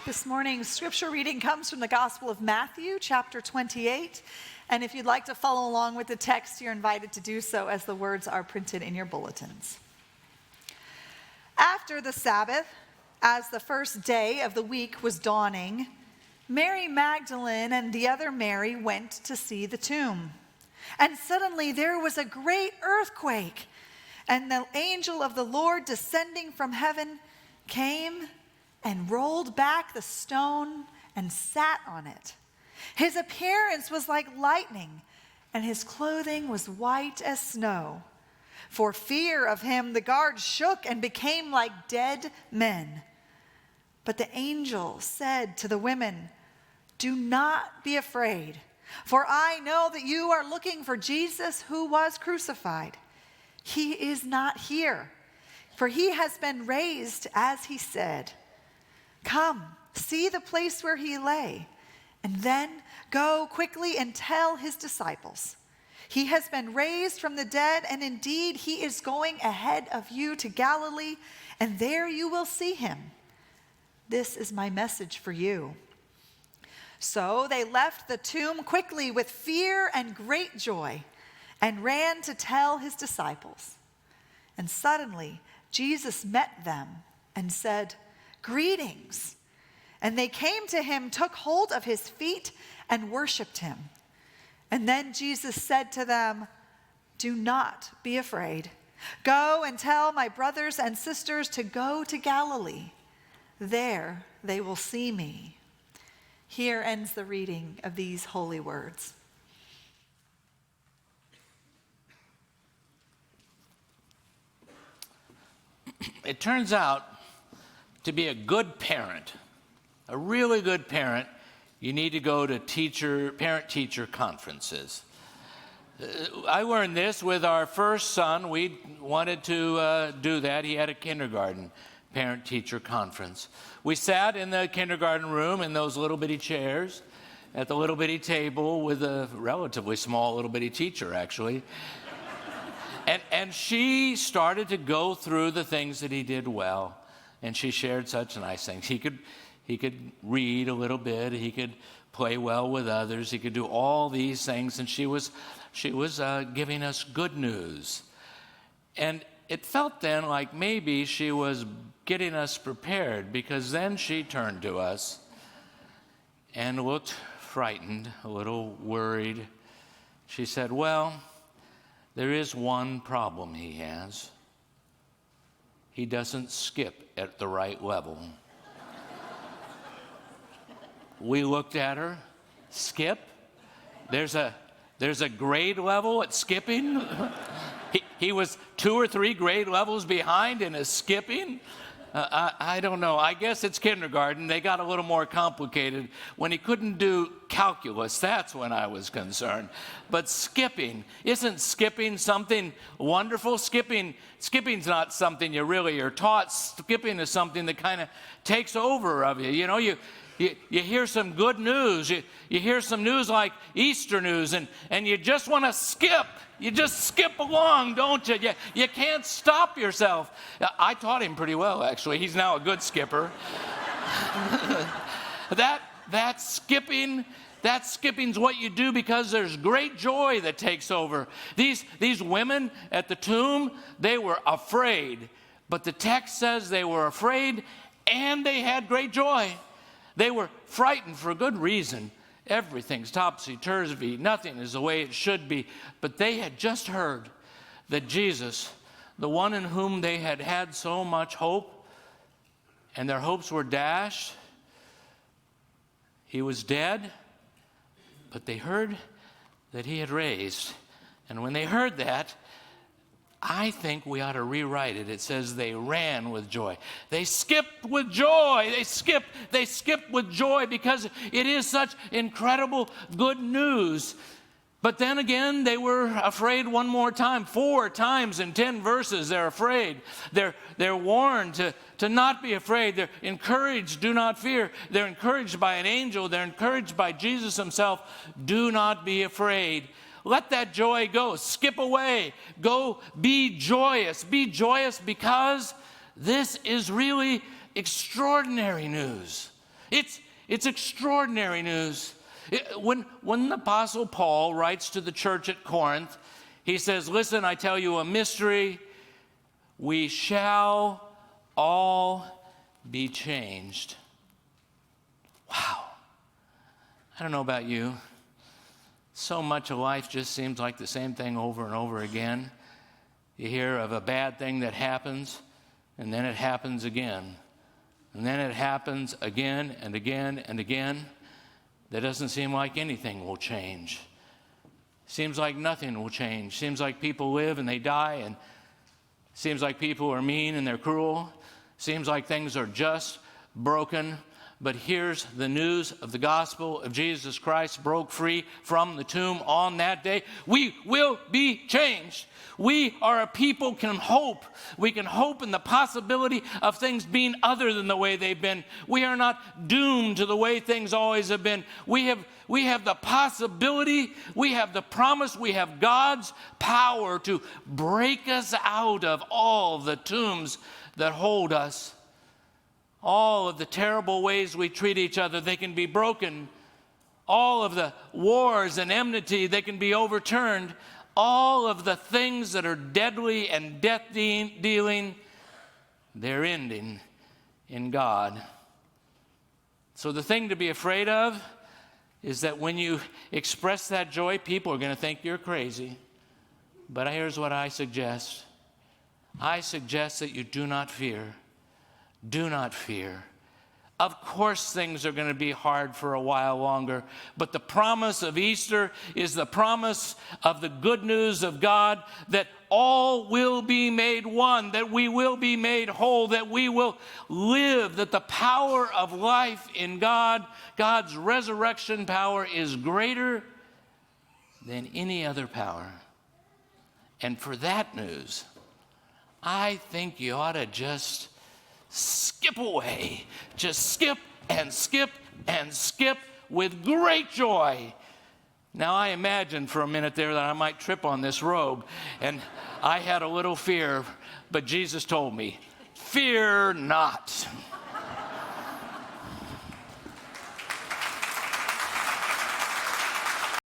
This morning's scripture reading comes from the Gospel of Matthew, chapter 28. And if you'd like to follow along with the text, you're invited to do so as the words are printed in your bulletins. After the Sabbath, as the first day of the week was dawning, Mary Magdalene and the other Mary went to see the tomb. And suddenly there was a great earthquake, and the angel of the Lord descending from heaven came and rolled back the stone and sat on it. His appearance was like lightning, and his clothing was white as snow. For fear of him, the guards shook and became like dead men. But the angel said to the women, "Do not be afraid, for I know that you are looking for Jesus who was crucified. He is not here, for he has been raised as he said. Come, see the place where he lay, and then go quickly and tell his disciples. He has been raised from the dead, and indeed he is going ahead of you to Galilee, and there you will see him. This is my message for you." So they left the tomb quickly with fear and great joy, and ran to tell his disciples. And suddenly Jesus met them and said, "Greetings." And they came to him, took hold of his feet, and worshiped him. And then Jesus said to them, "Do not be afraid. Go and tell my brothers and sisters to go to Galilee. There they will see me." Here ends the reading of these holy words. It turns out to be a good parent, a really good parent, you need to go to parent-teacher conferences. I learned this with our first son. We wanted to do that. He had a kindergarten parent-teacher conference. We sat in the kindergarten room in those little bitty chairs at the little bitty table with a relatively small little bitty teacher, actually. And she started to go through the things that he did well. And she shared such nice things. He could read a little bit. He could play well with others. He could do all these things. And she was giving us good news. And it felt then like maybe she was getting us prepared, because then she turned to us and looked frightened, a little worried. She said, "Well, there is one problem he has. He doesn't skip at the right level." We looked at her. Skip? There's a grade level at skipping? He was 2 or 3 grade levels behind in his skipping? I don't know. I guess it's kindergarten. They got a little more complicated. When he couldn't do calculus, that's when I was concerned. But skipping, isn't skipping something wonderful? Skipping's not something you really are taught. Skipping is something that kind of takes over of you. You know, you hear some good news. You hear some news like Easter news, and you just want to skip. You just skip along, don't you? You can't stop yourself. I taught him pretty well, actually. He's now a good skipper. That's skipping's what you do because there's great joy that takes over. These women at the tomb, they were afraid. But the text says they were afraid and they had great joy. They were frightened for a good reason. Everything's topsy-turvy. Nothing is the way it should be. But they had just heard that Jesus, the one in whom they had had so much hope, and their hopes were dashed, he was dead, but they heard that he had raised. And when they heard that, I think we ought to rewrite it. It says they ran with joy. They skipped with joy. They skipped with joy because it is such incredible good news. But then again, they were afraid one more time. 4 times in 10 verses, they're afraid. They're warned to not be afraid. They're encouraged, do not fear. They're encouraged by an angel. They're encouraged by Jesus himself. Do not be afraid. Let that joy go. Skip away. Go be joyous. Be joyous because this is really extraordinary news. It's extraordinary news. When the Apostle Paul writes to the church at Corinth, he says, listen, I tell you a mystery. We shall all be changed. Wow. I don't know about you. So much of life just seems like the same thing over and over again. You hear of a bad thing that happens, and then it happens again. And then it happens again and again and again. That doesn't seem like anything will change. Seems like nothing will change. Seems like people live and they die, and seems like people are mean and they're cruel. Seems like things are just broken. But here's the news of the gospel of Jesus Christ broke free from the tomb on that day. We will be changed. We are a people can hope. We can hope in the possibility of things being other than the way they've been. We are not doomed to the way things always have been. We have the possibility, we have the promise, we have God's power to break us out of all the tombs that hold us. All of the terrible ways we treat each other, they can be broken. All of the wars and enmity, they can be overturned. All of the things that are deadly and death-dealing, they're ending in God. So the thing to be afraid of is that when you express that joy, people are going to think you're crazy. But here's what I suggest. I suggest that you do not fear. Do not fear. Of course, things are going to be hard for a while longer, but the promise of Easter is the promise of the good news of God that all will be made one, that we will be made whole, that we will live, that the power of life in God, God's resurrection power, is greater than any other power. And for that news, I think you ought to just skip away. Just skip and skip and skip with great joy. Now, I imagined for a minute there that I might trip on this robe, and I had a little fear, but Jesus told me, fear not.